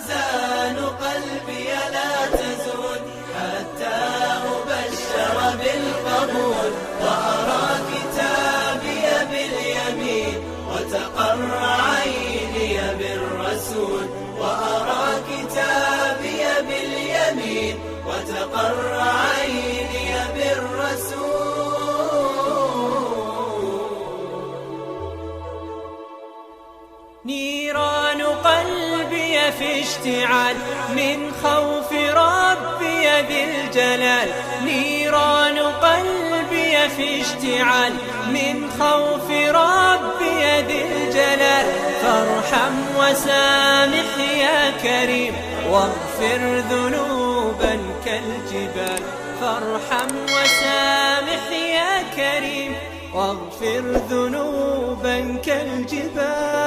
أحزان قلبي لا تزول حتى أبشر بالقبول، وأرى كتابي باليمين وتقر عيني بالرسول، وأرى كتابي باليمين وتقر عيني بالرسول. نيران قلبي في اشتعال من خوف ربي ذي الجلال، نيران قلبي في اشتعال من خوف ربي ذي الجلال. فارحم وسامح يا كريم واغفر ذنوبا كالجبال، فارحم وسامح يا كريم واغفر ذنوبا كالجبال.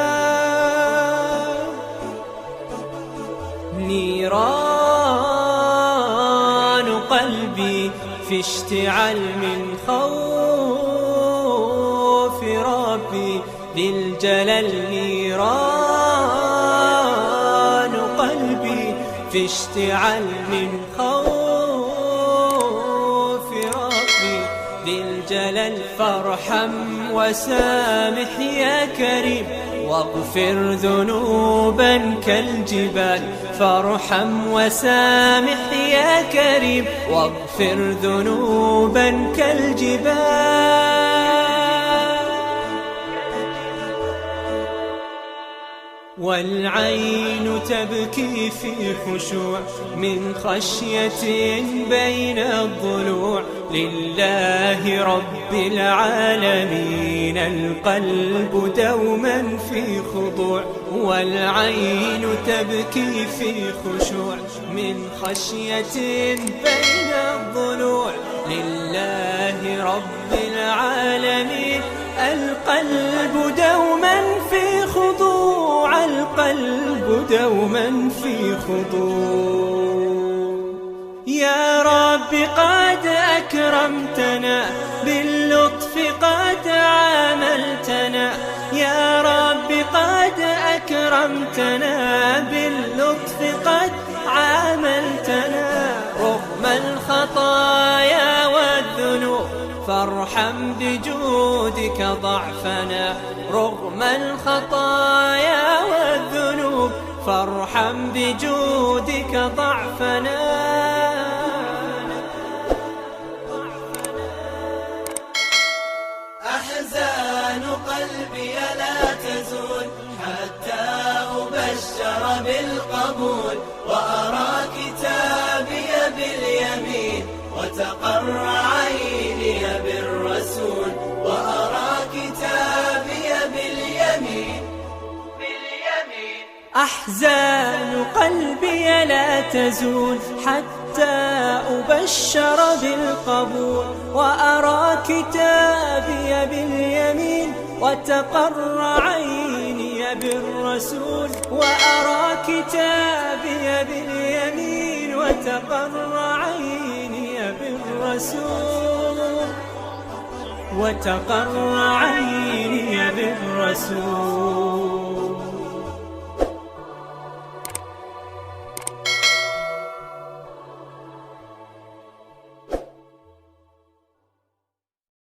نيران قلبي في اشتعال من خوف ربي ذي الجلال، نيران قلبي في اشتعال من خوف ربي ذي الجلال. فارحم وسامح يا كريم واغفر ذنوبا كالجبال، فارحم وسامح يا كريم واغفر ذنوبا كالجبال. والعين تبكي في خشوع من خشية بين الضلوع لله رب العالمين، القلب دوما في خضوع. والعين تبكي في خشوع من خشية بين الضلوع لله رب العالمين، القلب دوما في خضوع، القلب دوما في خضوع. يا رب قد أكرمتنا باللطف قد عاملتنا، يا رب قد أكرمتنا باللطف قد عاملتنا. رغم الخطايا والذنوب فارحم بجودك ضعفنا، رغم الخطايا والذنوب فارحم بجودك ضعفنا. أحزان قلبي لا تزول حتى أبشر بالقبول، وأرى كتابي باليمين وتقر عيني بالرسول، وأرى كتابي باليمين. أحزان قلبي لا تزول حتى أبشر بالقبول، وأرى كتابي باليمين وتقر عيني بالرسول، وأرى كتابي باليمين وتقر عيني بالرسول، وتقر عيني بالرسول.